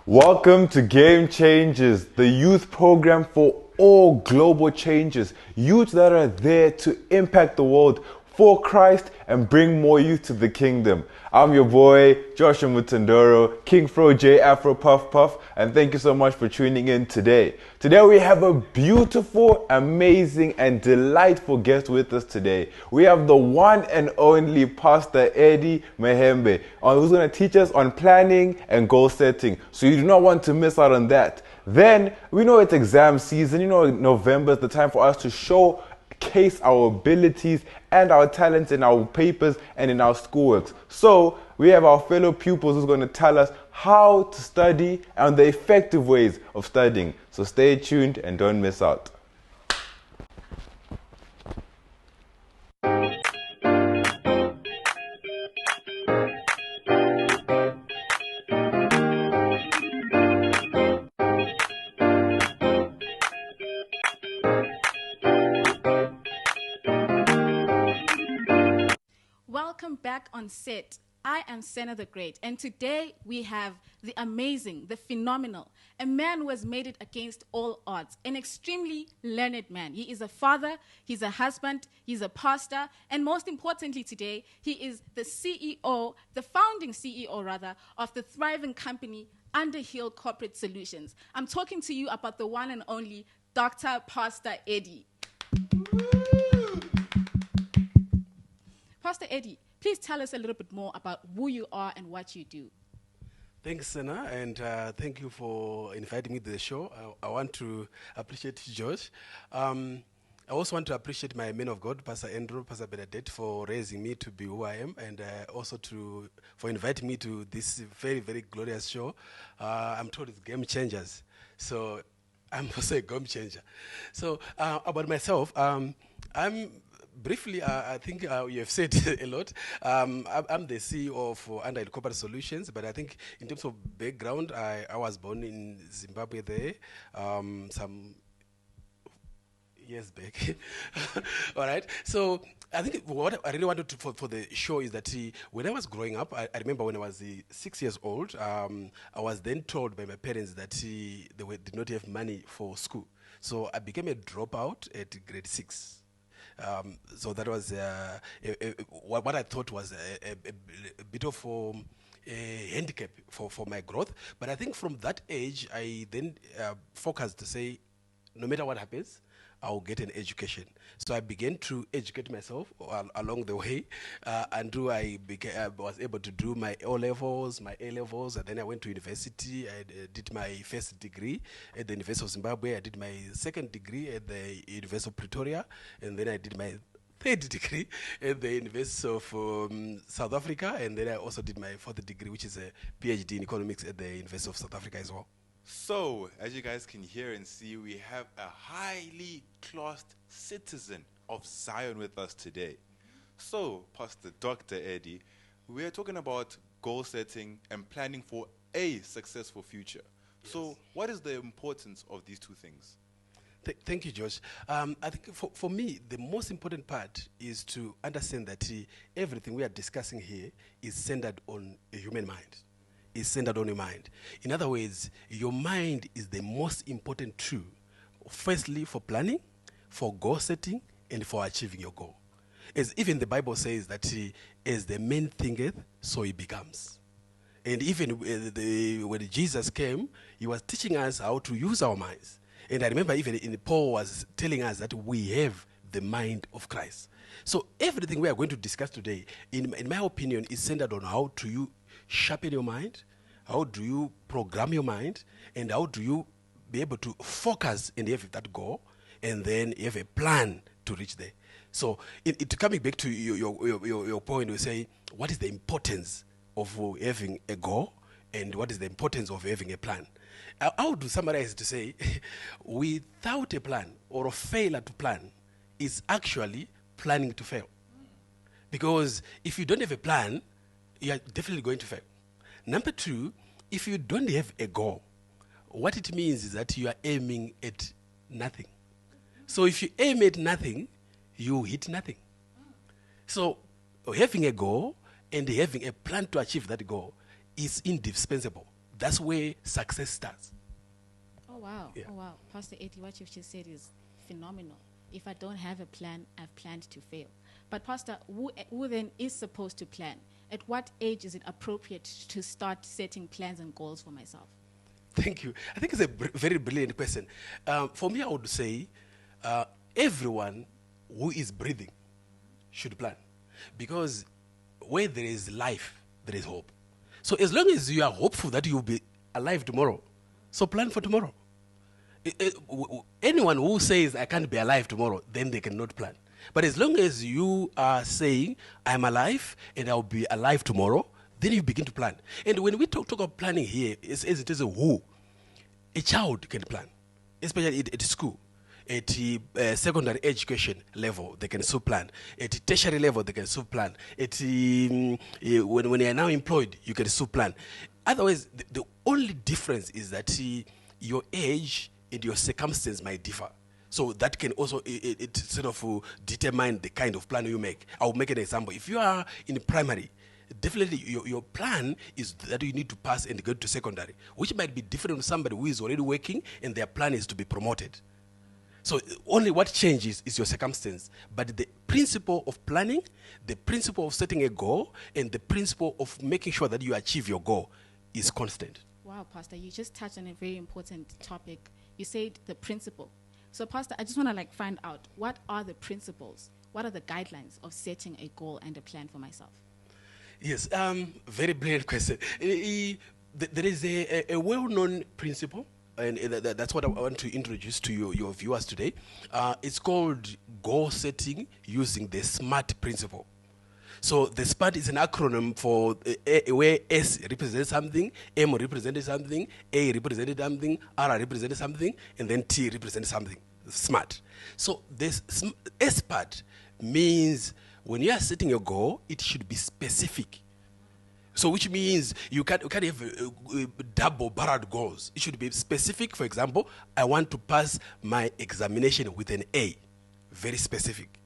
Welcome to Game Changers, the youth program for all global changes. Youth that are there to impact the world for Christ and bring more youth to the kingdom. I'm your boy, Joshua Mutandoro, King Fro J Afro Puff Puff, and thank you so much for tuning in today. Today we have a beautiful, amazing, and delightful guest with us today. We have the one and only Pastor Eddie Mahembe, who's going to teach us on planning and goal setting. So you do not want to miss out on that. Then, we know it's exam season. You know, November is the time for us to showcase our abilities and our talents in our papers and in our schoolworks. So we have our fellow pupils who's going to tell us how to study and the effective ways of studying. So stay tuned and don't miss out. Welcome back on set. I am Senna the Great, and today we have the amazing, the phenomenal, a man who has made it against all odds, an extremely learned man. He is a father, he's a husband, he's a pastor, and most importantly today, he is the CEO, the founding CEO rather, of the thriving company Underhill Corporate Solutions. I'm talking to you about the one and only Dr. Pastor Eddie. Pastor Eddie, please tell us a little bit more about who you are and what you do. Thanks, Senna, and thank you for inviting me to the show. I want to appreciate George. I also want to appreciate my men of God, Pastor Andrew, Pastor Benedette, for raising me to be who I am, and also for inviting me to this very, very glorious show. I'm told it's Game Changers, so I'm also a game changer. So about myself, briefly, I think you have said a lot. I'm the CEO of Underhill Corporate Solutions, but I think in terms of background, I was born in Zimbabwe there, some years back. All right. So I think what I really wanted for the show is that when I was growing up, I remember when I was 6 years old, I was then told by my parents that they did not have money for school. So I became a dropout at grade 6. So that was what I thought was a bit of a handicap for my growth. But I think from that age, I then focused to say, no matter what happens, I'll get an education. So I began to educate myself along the way until I was able to do my O-levels, my A-levels, and then I went to university. I did my first degree at the University of Zimbabwe. I did my second degree at the University of Pretoria, and then I did my third degree at the University of South Africa, and then I also did my fourth degree, which is a PhD in economics at the University of South Africa as well. So, as you guys can hear and see, we have a highly classed citizen of Zion with us today. So, Pastor Dr. Eddie, we are talking about goal setting and planning for a successful future. Yes. So, what is the importance of these two things? Thank you, Josh. I think for me, the most important part is to understand that everything we are discussing here is centered on a human mind. Is centered on your mind. In other words, your mind is the most important tool, firstly for planning, for goal setting, and for achieving your goal. As even the Bible says that as the man thinketh, so he becomes. And even when Jesus came, he was teaching us how to use our minds. And I remember even Paul was telling us that we have the mind of Christ. So everything we are going to discuss today, in my opinion, is centered on how do you sharpen your mind, how do you program your mind, and how do you be able to focus and have that goal, and then you have a plan to reach there. So coming back to your point, we say, what is the importance of having a goal, and what is the importance of having a plan? I would summarize to say, without a plan or a failure to plan is actually planning to fail. Because if you don't have a plan, you are definitely going to fail. Number two, if you don't have a goal, what it means is that you are aiming at nothing. So if you aim at nothing, you hit nothing. So having a goal and having a plan to achieve that goal is indispensable. That's where success starts. Oh, wow. Yeah. Oh, wow. Pastor Eddie, what you've just said is phenomenal. If I don't have a plan, I've planned to fail. But Pastor, who then is supposed to plan? At what age is it appropriate to start setting plans and goals for myself? Thank you. I think it's a very brilliant question. For me, I would say everyone who is breathing should plan. Because where there is life, there is hope. So as long as you are hopeful that you'll be alive tomorrow, so plan for tomorrow. Anyone who says, I can't be alive tomorrow, then they cannot plan. But as long as you are saying, I'm alive and I'll be alive tomorrow, then you begin to plan. And when we talk about planning here, as it is a who, a child can plan, especially at school. At secondary education level, they can still plan. At tertiary level, they can still plan. At when you are now employed, you can still plan. Otherwise, the only difference is that your age and your circumstance might differ. So that can also it sort of determine the kind of plan you make. I'll make an example. If you are in primary, definitely your plan is that you need to pass and go to secondary, which might be different from somebody who is already working and their plan is to be promoted. So only what changes is your circumstance. But the principle of planning, the principle of setting a goal, and the principle of making sure that you achieve your goal is constant. Wow, Pastor, you just touched on a very important topic. You said the principle. So, Pastor, I just want to find out, what are the principles? What are the guidelines of setting a goal and a plan for myself? Yes, very brilliant question. There is a well-known principle, and that's what I want to introduce to your viewers today. It's called goal setting using the SMART principle. So the SMART is an acronym for where S represents something, M represented something, A represented something, R represented something, and then T represented something. SMART. So this S part means when you are setting a goal, it should be specific. So which means you can't have double-barreled goals. It should be specific. For example, I want to pass my examination with an A. Very specific.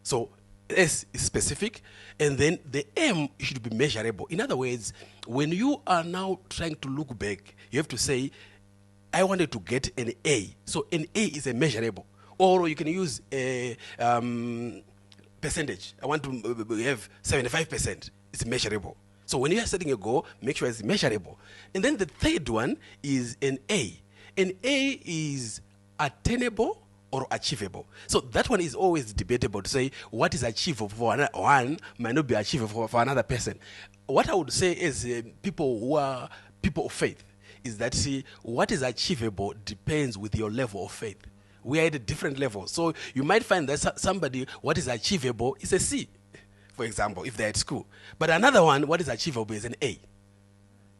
So S is specific, and then the M should be measurable. In other words, when you are now trying to look back, you have to say, I wanted to get an A. So an A is a measurable. Or you can use a percentage. I want to have 75%. It's measurable. So when you are setting a goal, make sure it's measurable. And then the third one is an A. An A is attainable or achievable. So that one is always debatable to say what is achievable for one might not be achievable for another person. What I would say is people who are people of faith is that what is achievable depends with your level of faith. We are at a different level. So you might find that somebody, what is achievable is a C, for example, if they're at school. But another one, what is achievable is an A.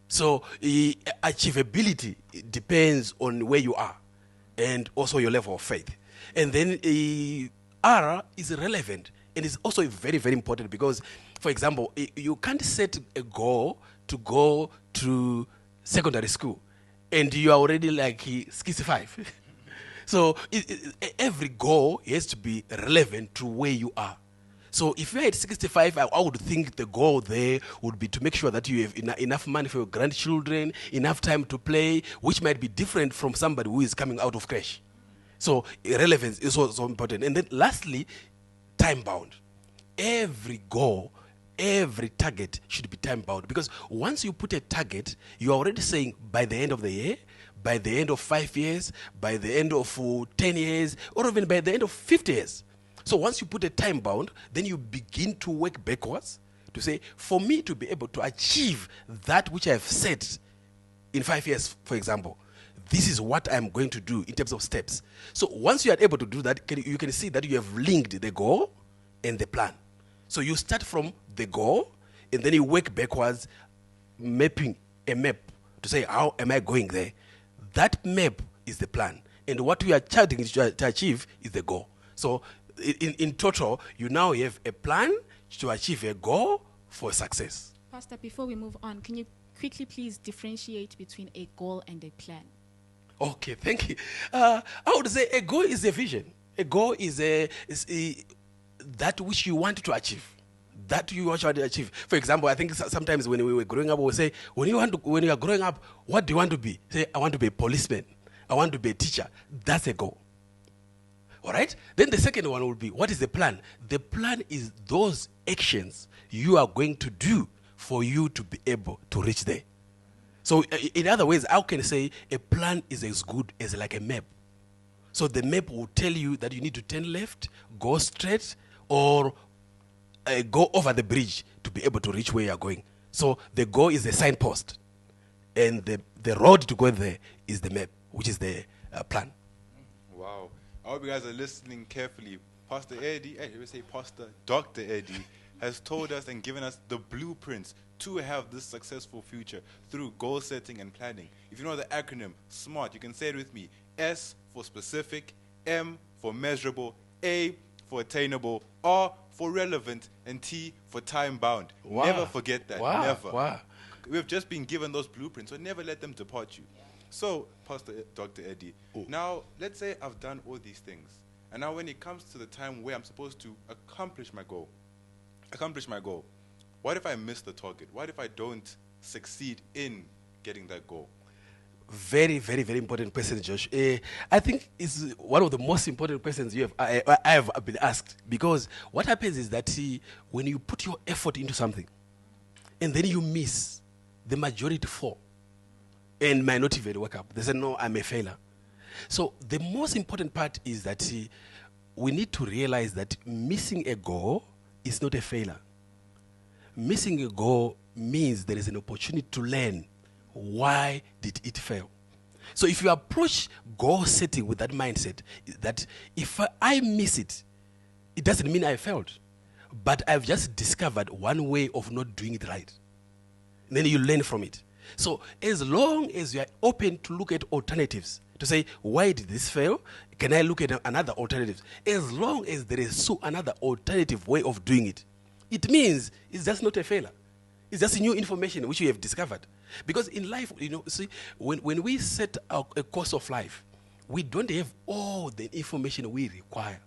So achievability depends on where you are and also your level of faith. And then R is relevant and it's also very, very important because, for example, you can't set a goal to go to secondary school and you are already like 65. So every goal has to be relevant to where you are. So if you're at 65, I would think the goal there would be to make sure that you have enough money for your grandchildren, enough time to play, which might be different from somebody who is coming out of crash. So relevance is also important. And then lastly, time bound. Every goal, every target should be time bound because once you put a target, you're already saying by the end of the year, by the end of 5 years, by the end of 10 years, or even by the end of 50 years. So once you put a time bound, then you begin to work backwards to say, for me to be able to achieve that which I have set in 5 years, for example, this is what I'm going to do in terms of steps. So once you are able to do that, you can see that you have linked the goal and the plan. So you start from the goal, and then you work backwards, mapping a map to say, how am I going there? That map is the plan. And what we are charting to achieve is the goal. So in total, you now have a plan to achieve a goal for success. Pastor, before we move on, can you quickly please differentiate between a goal and a plan? Okay, thank you. I would say a goal is a vision. A goal is that which you want to achieve. That you want to achieve. For example, I think sometimes when we were growing up, we say, when you are growing up, what do you want to be? Say, I want to be a policeman. I want to be a teacher. That's a goal. All right? Then the second one will be, what is the plan? The plan is those actions you are going to do for you to be able to reach there. So in other ways, I can say a plan is as good as like a map. So the map will tell you that you need to turn left, go straight, or go over the bridge to be able to reach where you're going. So the goal is the signpost. And the road to go there is the map, which is the plan. Wow. I hope you guys are listening carefully. Pastor Eddie, let me say Pastor Dr. Eddie, has told us and given us the blueprints to have this successful future through goal setting and planning. If you know the acronym SMART, you can say it with me. S for specific, M for measurable, A for attainable, R for relevant, and T for time bound. Wow. Never forget that. Wow. Never. Wow. We've just been given those blueprints, so never let them depart you. So, Pastor Dr. Eddie, now let's say I've done all these things, and now when it comes to the time where I'm supposed to accomplish my goal, what if I miss the target? What if I don't succeed in getting that goal? Very, very, very important question, Josh. I think it's one of the most important questions I have been asked, because what happens is that when you put your effort into something and then you miss, the majority fall and might not even wake up. They say, no, I'm a failure. So the most important part is that we need to realize that missing a goal is not a failure. Missing a goal means there is an opportunity to learn. Why did it fail? So if you approach goal setting with that mindset, that if I miss it, it doesn't mean I failed, but I've just discovered one way of not doing it right. And then you learn from it. So as long as you are open to look at alternatives, to say, why did this fail? Can I look at another alternative? As long as there is another alternative way of doing it, it means it's just not a failure. It's just new information which we have discovered. Because in life, see, when we set a course of life, we don't have all the information we require.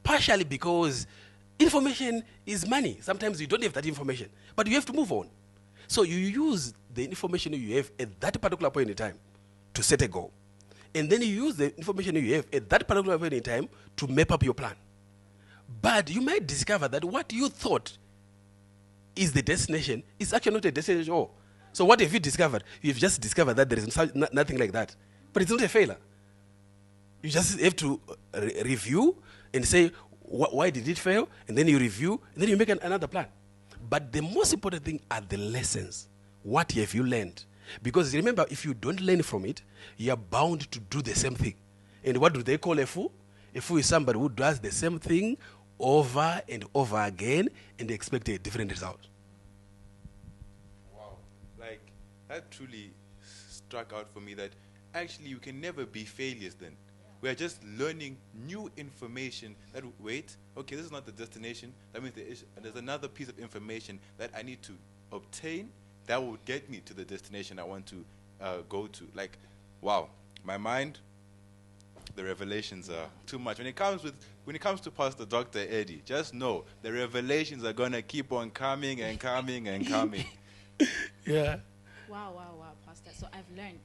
Partially because information is money. Sometimes you don't have that information, but you have to move on. So you use the information you have at that particular point in time to set a goal. And then you use the information you have at that particular point in time to map up your plan. But you might discover that what you thought is the destination is actually not a destination at all. So what have you discovered? You've just discovered that there is nothing like that. But it's not a failure. You just have to review and say, why did it fail? And then you review, and then you make another plan. But the most important thing are the lessons. What have you learned? Because remember, if you don't learn from it, you are bound to do the same thing. And what do they call a fool? A fool is somebody who does the same thing over and over again and expect a different result. Wow. Like, that truly struck out for me that actually you can never be failures then. We are just learning new information that, wait, okay, this is not the destination. That means there's another piece of information that I need to obtain that will get me to the destination I want to go to. Like, wow, my mind, the revelations are too much. When it comes to Pastor Dr. Eddie, just know the revelations are going to keep on coming and coming and coming. Yeah. Wow, Pastor. So I've learned.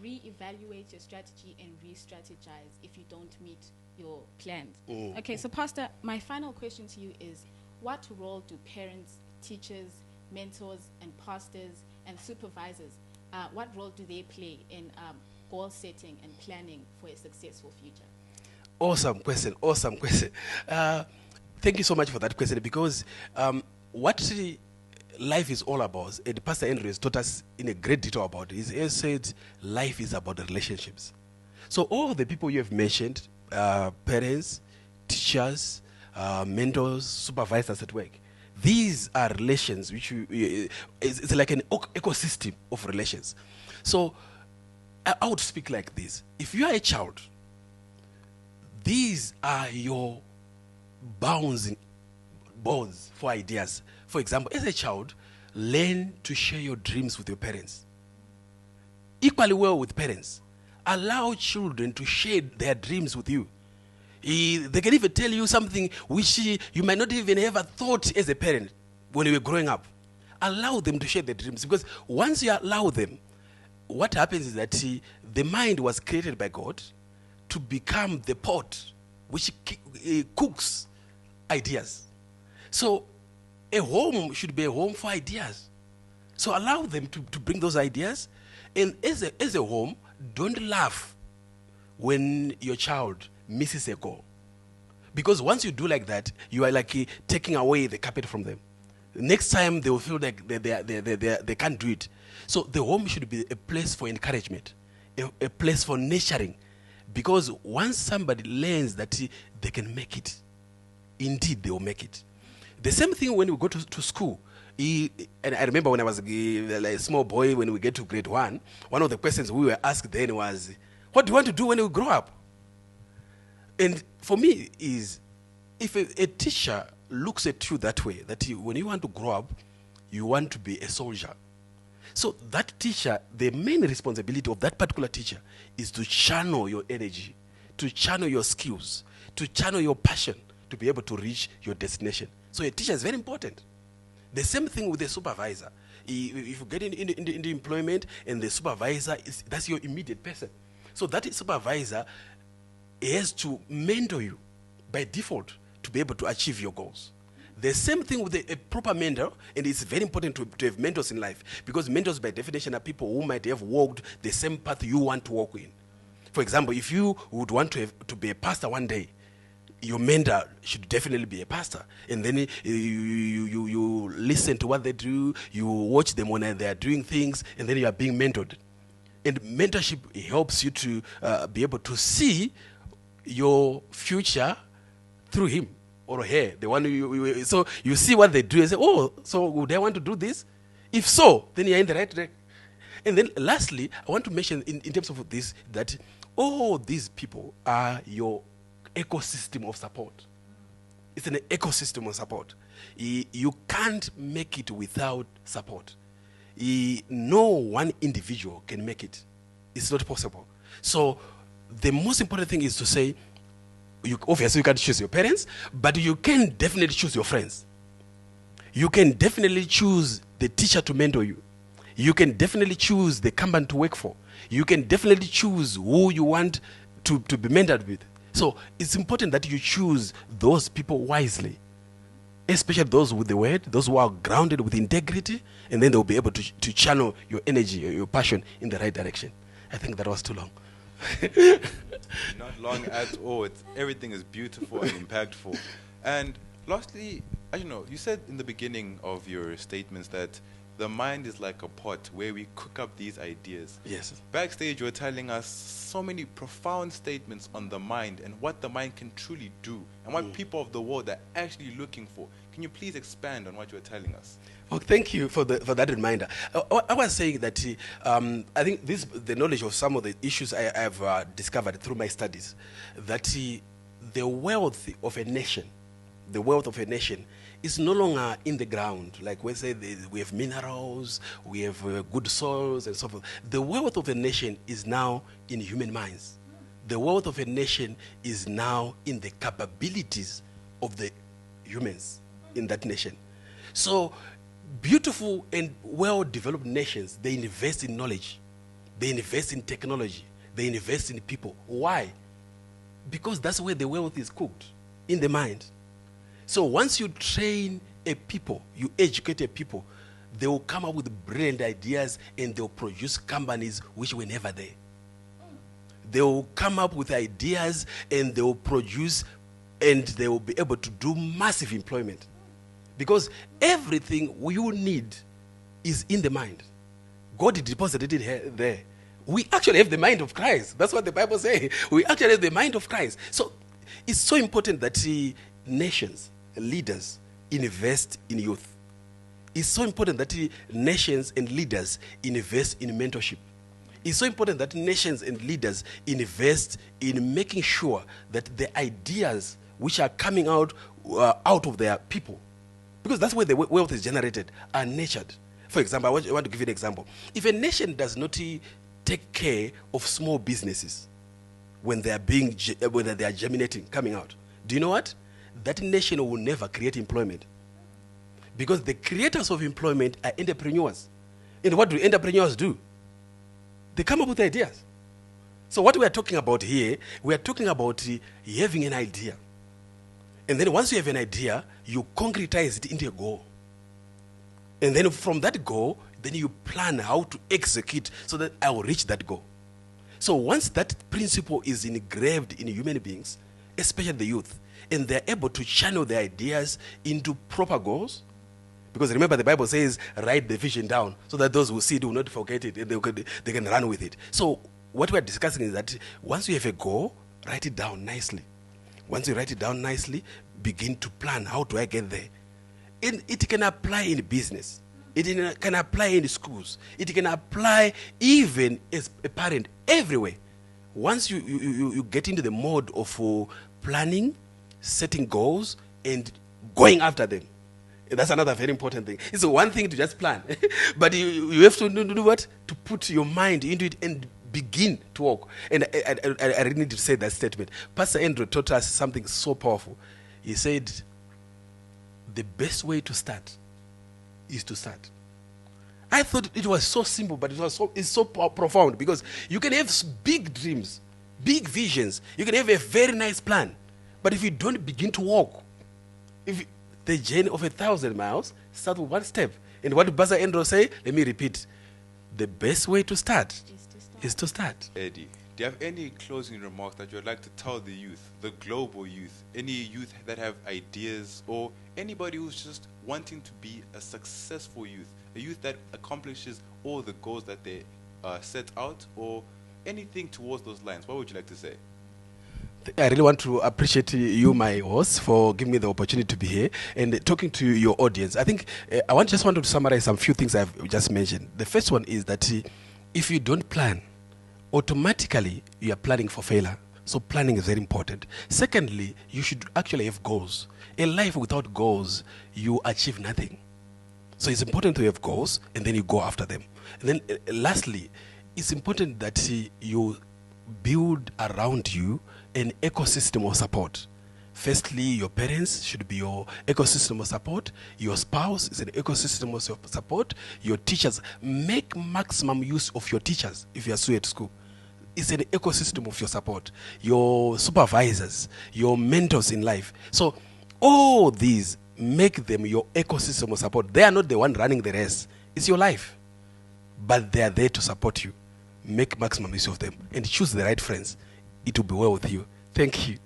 Reevaluate your strategy and re-strategize if you don't meet your plans. Okay, so Pastor, my final question to you is, what role do parents, teachers, mentors, and pastors and supervisors, what role do they play in goal setting and planning for a successful future? Awesome question. Thank you so much for that question, because what life is all about, and Pastor Andrew has taught us in a great detail about it. He has said life is about the relationships. So all the people you have mentioned, parents, teachers, mentors, supervisors at work, these are relations which it's like an ecosystem of relations. So I would speak like this. If you are a child, these are your bonds for ideas. For example, as a child, learn to share your dreams with your parents. Equally well with parents. Allow children to share their dreams with you. They can even tell you something which you might not even ever thought as a parent when you were growing up. Allow them to share their dreams, because once you allow them, what happens is that the mind was created by God to become the pot which cooks ideas. So a home should be a home for ideas. So allow them to bring those ideas. And as a home, don't laugh when your child misses a goal. Because once you do like that, you are like taking away the carpet from them. Next time they will feel like they can't do it. So the home should be a place for encouragement, a place for nurturing. Because once somebody learns that they can make it, indeed they will make it. The same thing when we go to school. And I remember when I was a small boy, when we get to grade 1, one of the questions we were asked then was, what do you want to do when you grow up? And for me is, if a teacher looks at you that way, that when you want to grow up, you want to be a soldier. So that teacher, the main responsibility of that particular teacher is to channel your energy, to channel your skills, to channel your passion, to be able to reach your destination. So a teacher is very important. The same thing with the supervisor. If you get into employment and the supervisor, that's your immediate person. So that supervisor has to mentor you by default to be able to achieve your goals. The same thing with a proper mentor, and it's very important to have mentors in life, because mentors by definition are people who might have walked the same path you want to walk in. For example, if you would want to be a pastor one day, your mentor should definitely be a pastor. And then you listen to what they do, you watch them when they are doing things, and then you are being mentored. And mentorship helps you to be able to see your future through him or her. The one so you see what they do and say, oh, so would I want to do this? If so, then you're in the right direction. And then lastly, I want to mention in terms of this, that all these people are your ecosystem of support. It's an ecosystem of support. You can't make it without support. No one individual can make it. It's not possible. So the most important thing is to say, obviously you can't choose your parents, but you can definitely choose your friends. You can definitely choose the teacher to mentor you. You can definitely choose the company to work for. You can definitely choose who you want to be mentored with. So it's important that you choose those people wisely, especially those with the word, those who are grounded with integrity, and then they'll be able to channel your energy, your passion in the right direction. I think that was too long. Not long at all. Everything is beautiful and impactful. And lastly, you said in the beginning of your statements that the mind is like a pot where we cook up these ideas. Yes. Backstage, you were telling us so many profound statements on the mind and what the mind can truly do and what people of the world are actually looking for. Can you please expand on what you were telling us? Oh, thank you for that reminder. I was saying that I think the knowledge of some of the issues I have discovered through my studies, that the wealth of a nation is no longer in the ground. Like we say, we have minerals, we have good soils and so forth. The wealth of a nation is now in human minds. The wealth of a nation is now in the capabilities of the humans in that nation. So beautiful and well-developed nations, they invest in knowledge, they invest in technology, they invest in people. Why? Because that's where the wealth is cooked, in the mind. So once you train a people, you educate a people, they will come up with brilliant ideas and they'll produce companies which were never there. They will come up with ideas and they will produce, and they will be able to do massive employment. Because everything you need is in the mind. God deposited it there. We actually have the mind of Christ. That's what the Bible says. We actually have the mind of Christ. So it's so important that nations, leaders, invest in youth. It's so important that nations and leaders invest in mentorship. It's so important that nations and leaders invest in making sure that the ideas which are coming out of their people, because that's where the wealth is generated, are nurtured. For example, I want to give you an example. If a nation does not take care of small businesses, when they are germinating, coming out, do you know what? That nation will never create employment. Because the creators of employment are entrepreneurs. And what do entrepreneurs do? They come up with ideas. So what we are talking about here, we are talking about having an idea. And then once you have an idea, you concretize it into a goal. And then from that goal, then you plan how to execute so that I will reach that goal. So once that principle is engraved in human beings, especially the youth, and they're able to channel their ideas into proper goals, because remember the Bible says, write the vision down so that those who see it will not forget it and they can run with it. So what we're discussing is that once you have a goal, write it down nicely. Once you write it down nicely, begin to plan, how do I get there? And it can apply in business. It can apply in schools. It can apply even as a parent, everywhere. Once you get into the mode of planning, setting goals, and going after them. That's another very important thing. It's one thing to just plan, but you have to do what? To put your mind into it and begin to walk. And I really need to say that statement. Pastor Andrew taught us something so powerful. He said, the best way to start is to start. I thought it was so simple, but it's so profound, because you can have big dreams, big visions. You can have a very nice plan, but if you don't begin to walk, the journey of 1,000 miles starts with one step. And what did Pastor Andrew say? Let me repeat. The best way to start is to start. Eddie, do you have any closing remarks that you would like to tell the youth, the global youth, any youth that have ideas, or anybody who's just wanting to be a successful youth, a youth that accomplishes all the goals that they set out, or anything towards those lines? What would you like to say? I really want to appreciate you, my host, for giving me the opportunity to be here and talking to your audience. I think I just wanted to summarize some few things I've just mentioned. The first one is that if you don't plan, automatically you are planning for failure. So planning is very important. Secondly, you should actually have goals. A life without goals, you achieve nothing. So it's important to have goals, and then you go after them. And then lastly, it's important that you build around you an ecosystem of support. Firstly, your parents should be your ecosystem of support. Your spouse is an ecosystem of support. Your teachers, make maximum use of your teachers if you are still at school. It's an ecosystem of your support. Your supervisors, your mentors in life. So all these, make them your ecosystem of support. They are not the one running the race. It's your life. But they are there to support you. Make maximum use of them and choose the right friends. It will be well with you. Thank you.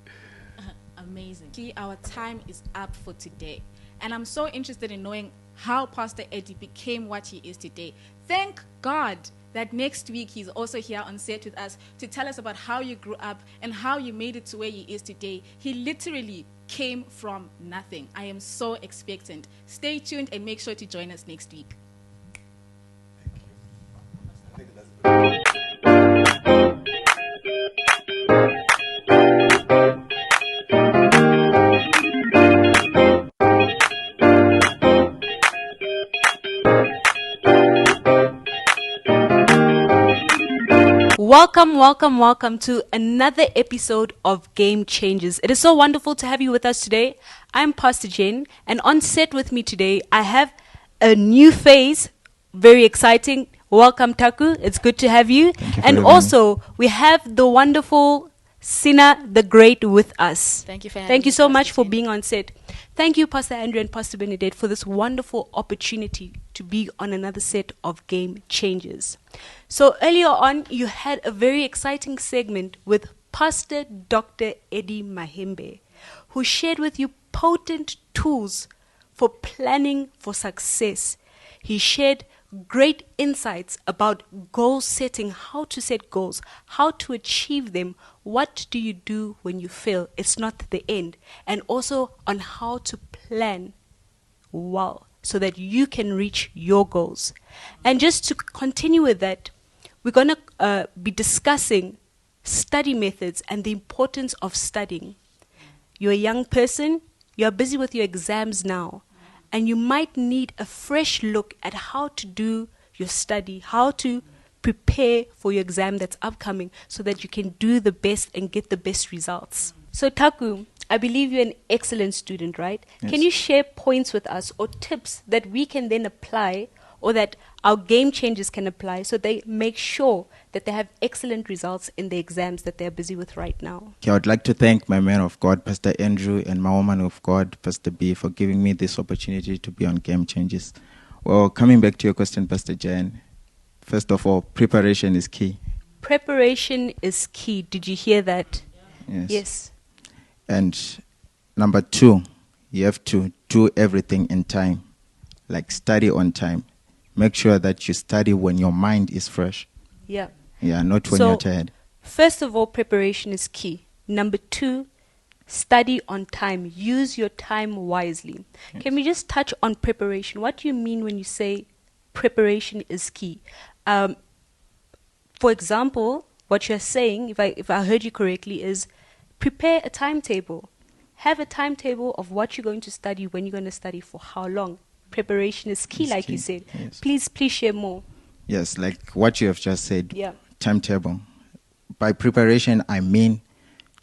Amazing. Our time is up for today. And I'm so interested in knowing how Pastor Eddie became what he is today. Thank God that next week he's also here on set with us to tell us about how you grew up and how you made it to where he is today. He literally came from nothing. I am so expectant. Stay tuned and make sure to join us next week. Welcome to another episode of Game Changers. It is so wonderful to have you with us today. I'm Pastor Jen, and on set with me today, I have a new face, very exciting. Welcome, Taku. It's good to have you. And also, we have the wonderful Sina the Great with us. Thank you for having Thank you me, so Pastor much for Jen. being on set. Thank you, Pastor Andrew and Pastor Benedict, for this wonderful opportunity to be on another set of Game Changers. So earlier on, you had a very exciting segment with Pastor Dr. Eddie Mahembe, who shared with you potent tools for planning for success. He shared great insights about goal setting, how to set goals, how to achieve them, what do you do when you fail, it's not the end, and also on how to plan well so that you can reach your goals. And just to continue with that, we're going to be discussing study methods and the importance of studying. You're a young person, you're busy with your exams now, and you might need a fresh look at how to do your study, how to prepare for your exam that's upcoming so that you can do the best and get the best results. So Taku, I believe you're an excellent student, right? Yes. Can you share points with us or tips that we can then apply or that our game changers can apply so they make sure that they have excellent results in the exams that they're busy with right now? Okay, I would like to thank my man of God, Pastor Andrew, and my woman of God, Pastor B, for giving me this opportunity to be on Game Changes. Well, coming back to your question, Pastor Jan, first of all, preparation is key. Preparation is key. Did you hear that? Yes. Yes. And number 2, you have to do everything in time, like study on time. Make sure that you study when your mind is fresh. Yeah. Yeah, not when So, you're tired. First of all, preparation is key. Number 2, study on time. Use your time wisely. Yes. Can we just touch on preparation? What do you mean when you say preparation is key? For example, what you're saying, if I heard you correctly, is prepare a timetable. Have a timetable of what you're going to study, when you're going to study, for how long. Preparation is key, It's like key, you said. yes. Please share more. Yes, like what you have just said, Yeah. timetable. By preparation, I mean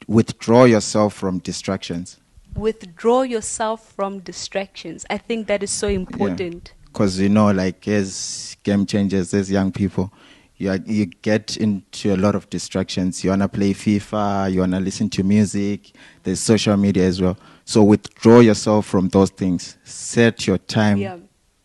withdraw yourself from distractions. Withdraw yourself from distractions. I think that is so important. Because, like as game changers, as young people, you get into a lot of distractions. You want to play FIFA, you want to listen to music, there's social media as well. So withdraw yourself from those things. Set your time Yeah.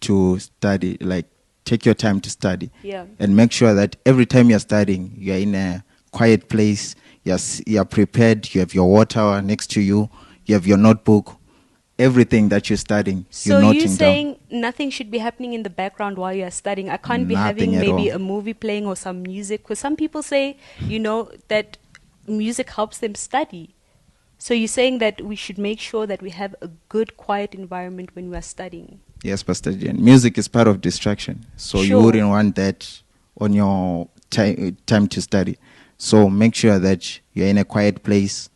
to study, like take your time to study. Yeah. And make sure that every time you're studying, you're in a quiet place, you're prepared, you have your water next to you, you have your notebook, everything that you're studying, So you're you're noting down. saying nothing should be happening in the background while you're studying. I can't be having Nothing at maybe all. a movie playing or some music, because some people say, that music helps them study. So you're saying that we should make sure that we have a good, quiet environment when we are studying. Yes, Pastor Jen. Music is part of distraction. So you Sure. wouldn't want that on your time to study. So make sure that you're in a quiet place.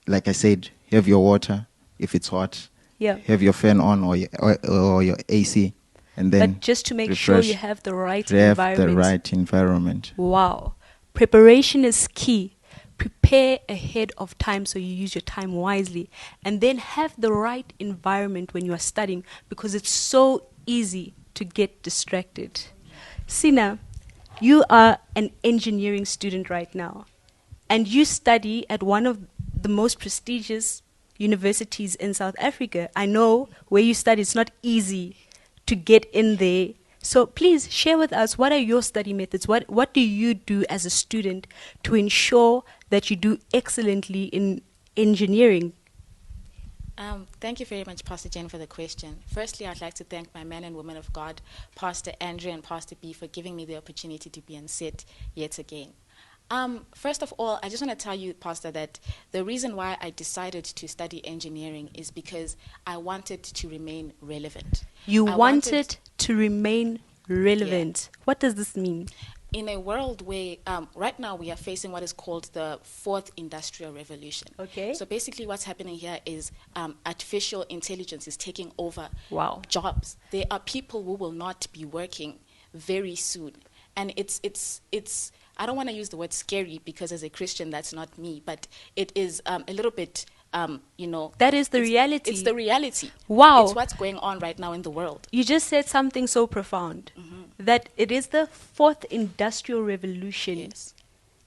Like I said, have your water if it's hot. Yeah. Have your fan on or your AC. And then But just to make sure refresh. you have the right Have environment. the right environment. Wow. Preparation is key. Prepare ahead of time so you use your time wisely. And then have the right environment when you are studying, because it's so easy to get distracted. Sina, you are an engineering student right now. And you study at one of the most prestigious universities in South Africa. I know where you study, it's not easy to get in there. So please share with us, what are your study methods? What do you do as a student to ensure that you do excellently in engineering? Thank you very much, Pastor Jen, for the question. Firstly, I'd like to thank my men and women of God, Pastor Andrew and Pastor B, for giving me the opportunity to be on set yet again. First of all, I just want to tell you, Pastor, that the reason why I decided to study engineering is because I wanted to remain relevant. You I wanted to remain relevant. What does this mean? In a world where right now we are facing what is called the fourth industrial revolution. Okay. So basically what's happening here is artificial intelligence is taking over Wow. jobs. There are people who will not be working very soon. And it's I don't want to use the word scary, because as a Christian, that's not me, but it is a little bit, That is the reality. It's the reality. Wow. It's what's going on right now in the world. You just said something so profound, that it is the fourth industrial revolution. Yes.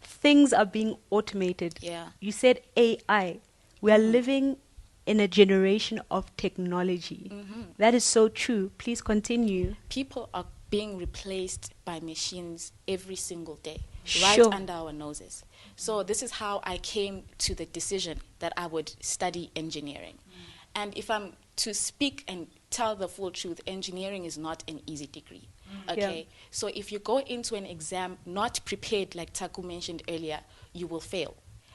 Things are being automated. Yeah. You said AI. We are living in a generation of technology. That is so true. Please continue. People are being replaced by machines every single day, Sure. right under our noses. So this is how I came to the decision that I would study engineering. And if I'm to speak and tell the full truth, engineering is not an easy degree. Okay, Yeah. so if you go into an exam not prepared, like Taku mentioned earlier, you will fail.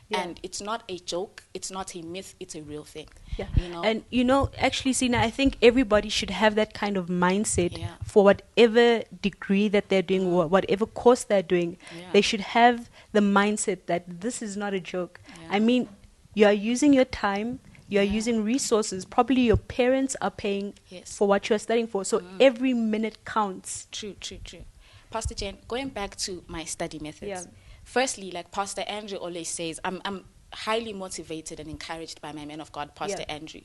Yeah. And it's not a joke, it's not a myth, it's a real thing. Yeah. You know? And actually, Sina, I think everybody should have that kind of mindset Yeah. for whatever degree that they're doing, whatever course they're doing. Yeah. They should have the mindset that this is not a joke. Yeah. I mean, you are using your time, you are using resources. Probably your parents are paying Yes. for what you are studying for. So every minute counts. True, true, true. Pastor Jane, going back to my study methods. Yeah. Firstly, like Pastor Andrew always says, I'm highly motivated and encouraged by my man of God, Pastor Yeah. Andrew.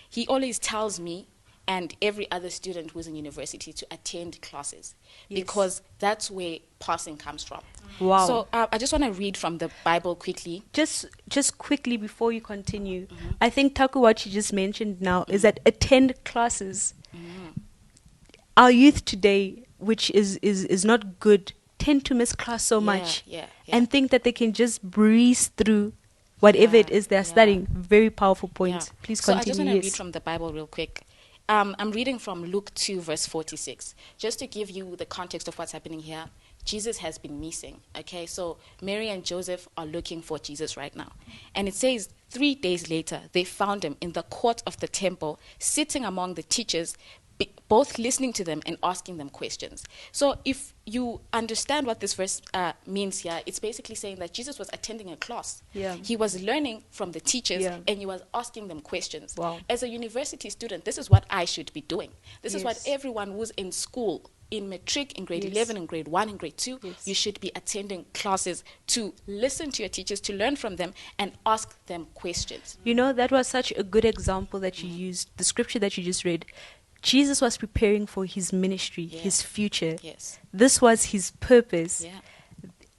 He always tells me and every other student who's in university to attend classes, Yes. because that's where passing comes from. Wow. So I just want to read from the Bible quickly. Just quickly before you continue, I think, Taku, what you just mentioned now is that attend classes. Our youth today, which is not good, tend to miss class so much yeah. and think that they can just breeze through whatever it is they're Yeah. studying. Very powerful point. Yeah. Please So I continue. just want to read Yes. from the Bible real quick. I'm reading from Luke 2, verse 46. Just to give you the context of what's happening here, Jesus has been missing. Okay, so Mary and Joseph are looking for Jesus right now. And it says, 3 days later, they found him in the court of the temple, sitting among the teachers, both listening to them and asking them questions. So if you understand what this verse means here, it's basically saying that Jesus was attending a class. Yeah. He was learning from the teachers, Yeah. and he was asking them questions. Wow. As a university student, this is what I should be doing. This is what Yes. everyone who's in school, in matric, in grade Yes. 11, in grade 1, in grade 2, Yes. you should be attending classes to listen to your teachers, to learn from them, and ask them questions. You know, that was such a good example that you used, the scripture that you just read. Jesus was preparing for his ministry, Yeah. his future. Yes. This was his purpose. Yeah.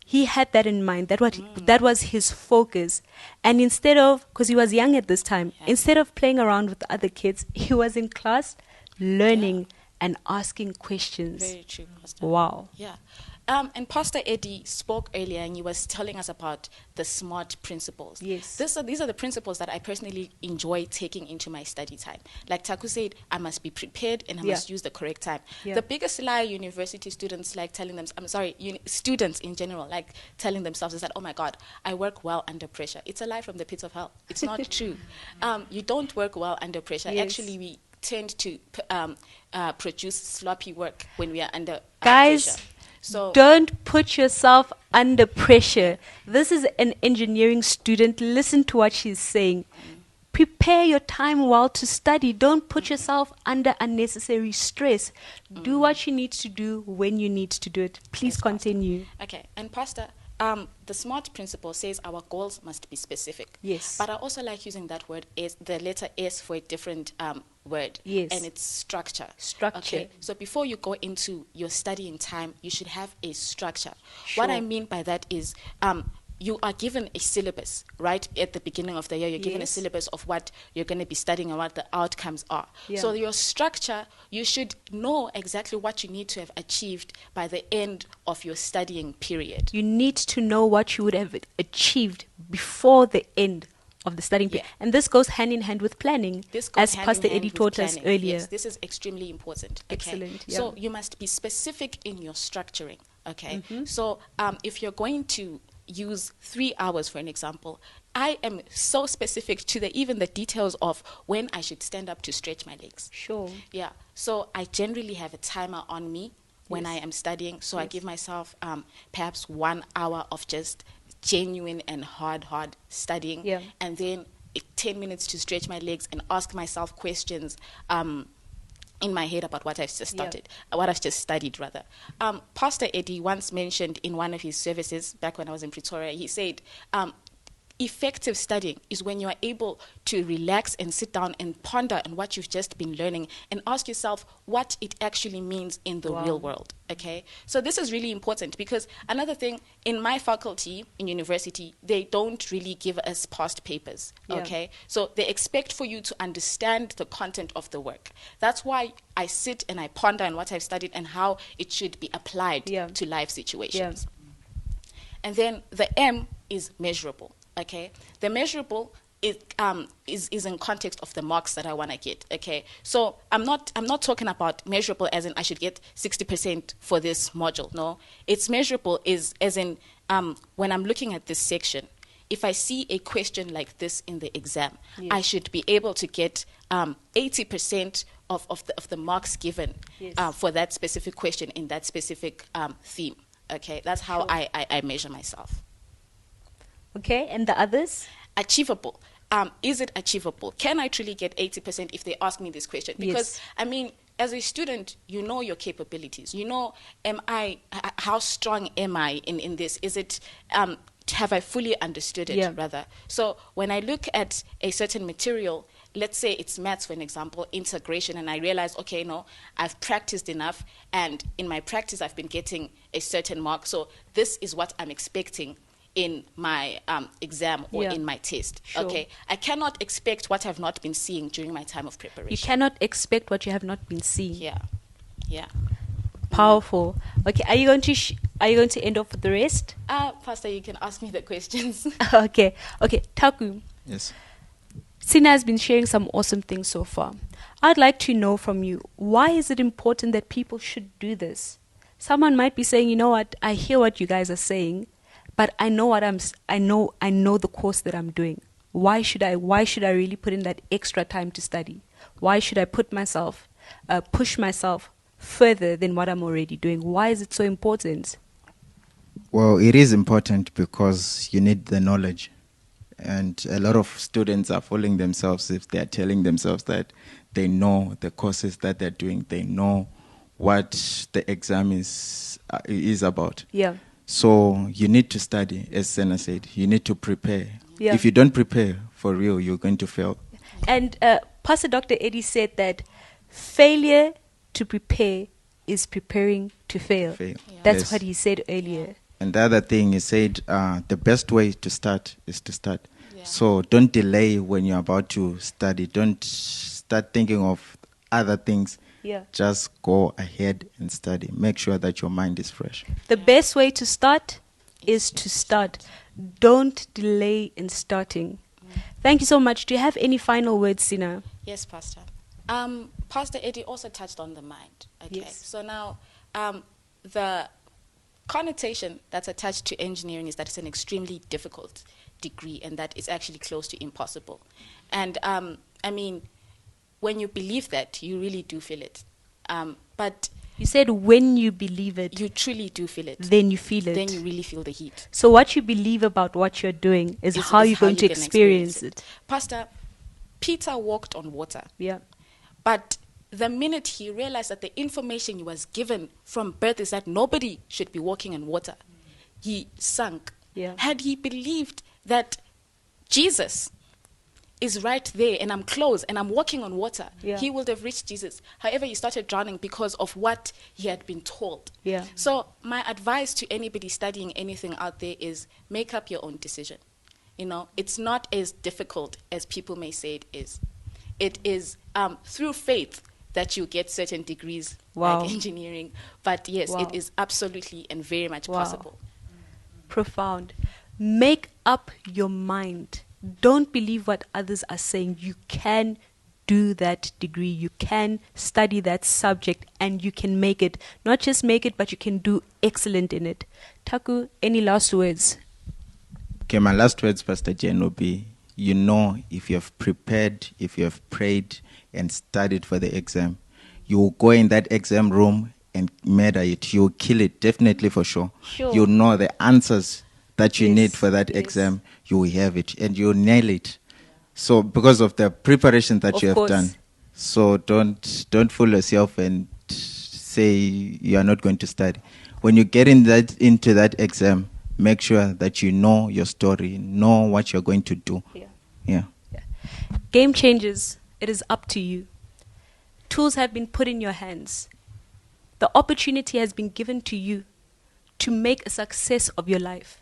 He had that in mind. That was his focus. And instead of, because he was young at this time, Yeah. instead of playing around with the other kids, he was in class learning and asking questions. Very true, Pastor. Wow. Yeah. And Pastor Eddie spoke earlier, and he was telling us about the SMART principles. Yes. These are the principles that I personally enjoy taking into my study time. Like Taku said, I must be prepared and I Yeah. must use the correct time. Yeah. The biggest lie university students like telling them, students in general like telling themselves is that, oh my God, I work well under pressure. It's a lie from the pits of hell. It's not true. You don't work well under pressure. Yes. Actually, we tend to produce sloppy work when we are under Guys, pressure. So don't put yourself under pressure. This is an engineering student. Listen to what she's saying. Prepare your time well to study. Don't put yourself under unnecessary stress. Do what you need to do when you need to do it. Please Yes, Pastor. continue. Okay, and Pastor, the SMART principle says our goals must be specific. Yes. But I also like using that word, the letter S, for a different word. Yes. And it's structure. Structure. Okay, so before you go into your studying time, you should have a structure. Sure. What I mean by that is you are given a syllabus, right? At the beginning of the year, you're given a Yes. syllabus of what you're going to be studying and what the outcomes are. Yeah. So your structure, you should know exactly what you need to have achieved by the end of your studying period. You need to know what you would have achieved before the end of the studying period. Yeah. And this goes hand in hand with planning, This goes as hand Pastor in hand Eddie with taught us planning. earlier. Yes, this is extremely important. Okay? Excellent, So yeah. you must be specific in your structuring. Okay. Mm-hmm. So if you're going to use 3 hours, for an example, I am so specific to even the details of when I should stand up to stretch my legs. Sure. Yeah. So I generally have a timer on me when Yes. I am studying. So I Yes. give myself perhaps 1 hour of just genuine and hard studying. Yeah. And then 10 minutes to stretch my legs and ask myself questions in my head about what I've just started, what I've just studied rather. Pastor Eddie once mentioned in one of his services back when I was in Pretoria, he said, effective studying is when you are able to relax and sit down and ponder on what you've just been learning and ask yourself what it actually means in the real world. Okay, so this is really important because another thing, in my faculty in university, they don't really give us past papers. Yeah. Okay, so they expect for you to understand the content of the work. That's why I sit and I ponder on what I've studied and how it should be applied Yeah. to life situations. And then the M is measurable. Okay, the measurable is in context of the marks that I want to get. Okay, so I'm not talking about measurable as in I should get 60% for this module. No, it's measurable is as in when I'm looking at this section, if I see a question like this in the exam, Yes. I should be able to get 80% of the marks given Yes. for that specific question in that specific theme. Okay, that's how Sure. I measure myself. Okay, and the others? Achievable. Is it achievable? Can I truly get 80% if they ask me this question? Because, Yes. I mean, as a student, you know your capabilities. You know, how strong am I in this? Is it, have I fully understood it, Yeah. rather? So when I look at a certain material, let's say it's maths, for an example, integration, and I realize, okay, no, I've practiced enough, and in my practice, I've been getting a certain mark. So this is what I'm expecting in my exam or Yeah. in my test. Sure. Okay, I cannot expect what I've not been seeing during my time of preparation. You cannot expect what you have not been seeing. Yeah, yeah. Powerful. Okay, are you going to end off with the rest? Pastor, you can ask me the questions. Okay. Taku, Yes. Sina has been sharing some awesome things so far. I'd like to know from you, why is it important that people should do this? Someone might be saying, you know what, I hear what you guys are saying, but I know I know the course that I'm doing. Why should I really put in that extra time to study? Why should I push myself further than what I'm already doing? Why is it so important? Well, it is important because you need the knowledge. And a lot of students are fooling themselves if they're telling themselves that they know the courses that they're doing, they know what the exam is about. Yeah. So you need to study, as Senna said. You need to prepare. Yeah. If you don't prepare, for real, you're going to fail. And Pastor Dr. Eddie said that failure to prepare is preparing to fail. Fail. Yeah. That's Yes. what he said earlier. And the other thing, he said the best way to start is to start. Yeah. So don't delay when you're about to study. Don't start thinking of other things. Yeah. Just go ahead and study. Make sure that your mind is fresh. The best way to start is to start. Don't delay in starting. Thank you so much. Do you have any final words, Sina? Yes, Pastor. Pastor Eddie also touched on the mind. Okay, Yes. so now the connotation that's attached to engineering is that it's an extremely difficult degree and that it's actually close to impossible. And I mean, when you believe that, you really do feel it. But You said when you believe it, you truly do feel it. then you feel it. Then you really feel the heat. So what you believe about what you're doing is how you're going to you can experience it. Pastor, Peter walked on water. Yeah. But the minute he realized that the information he was given from birth is that nobody should be walking on water, he sank. Yeah. Had he believed that Jesus is right there and I'm close and I'm walking on water, Yeah. he would have reached Jesus. However, he started drowning because of what he had been told. Yeah. So my advice to anybody studying anything out there is make up your own decision. You know, it's not as difficult as people may say it is. It is through faith that you get certain degrees Wow. like engineering. But yes, Wow. it is absolutely and very much Wow. possible. Profound. Make up your mind. Don't believe what others are saying. You can do that degree. You can study that subject and you can make it. Not just make it, but you can do excellent in it. Taku, any last words? Okay, my last words, Pastor Jen, will be, you know, if you have prepared, if you have prayed and studied for the exam, you will go in that exam room and murder it. You will kill it, definitely for sure. Sure. You know the answers that you Yes, need for that yes. exam. You will have it and you will nail it. So because of the preparation that Of you have course. done. So don't fool yourself and say you are not going to study. When you get into that exam, make sure that you know your story, know what you're going to do. Yeah. Game changers, it is up to you. Tools have been put in your hands. The opportunity has been given to you to make a success of your life.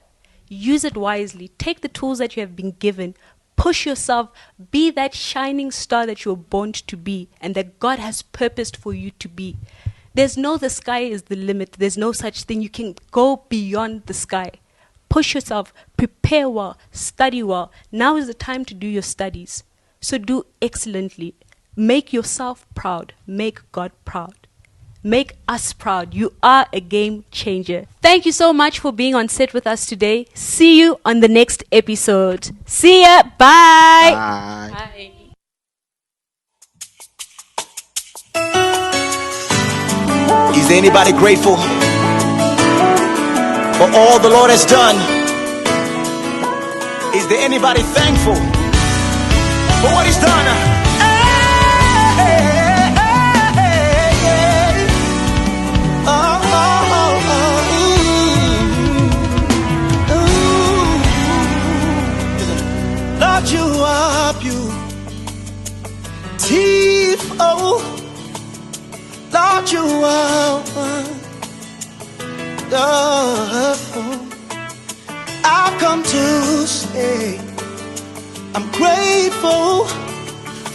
Use it wisely. Take the tools that you have been given. Push yourself. Be that shining star that you were born to be and that God has purposed for you to be. There's no the sky is the limit. There's no such thing. You can go beyond the sky. Push yourself. Prepare well. Study well. Now is the time to do your studies. So do excellently. Make yourself proud. Make God proud. Make us proud. You are a game changer. Thank you so much for being on set with us today. See you on the next episode. See ya. Bye. Bye. Is there anybody grateful for all the Lord has done? Is there anybody thankful for what He's done? Hey, hey, hey. people. Lord, you are wonderful. I've come to say I'm grateful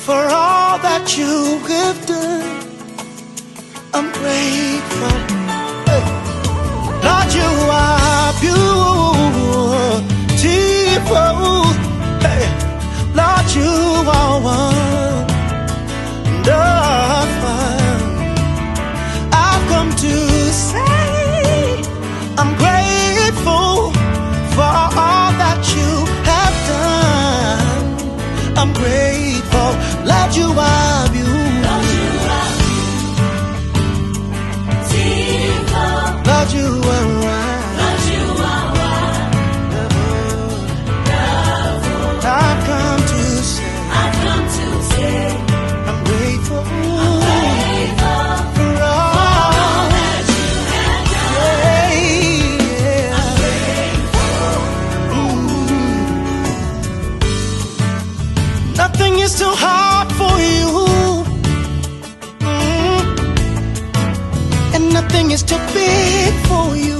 for all that you have done. I'm grateful. Hey. Lord, you are beautiful. Hey. Lord, you are wonderful. I've come to say I'm grateful for all that you have done. I'm grateful. Lord, you are beautiful. Lord, you are right. Lord, you are wonderful. I've come to say I'm grateful. For all that you have done. Nothing is too hard for you. And nothing is too big for you.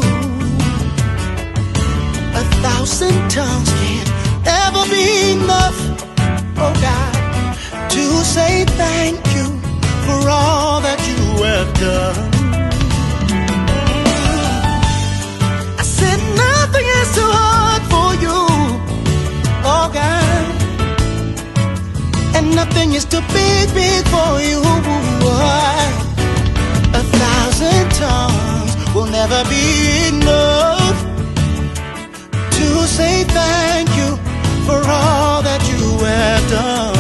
1,000 tongues can't ever be enough, oh God, to say thank you for all that you have done. I said nothing is too hard for you, oh God, and nothing is too big for you. 1,000 tongues will never be enough to say thank you for all that you have done.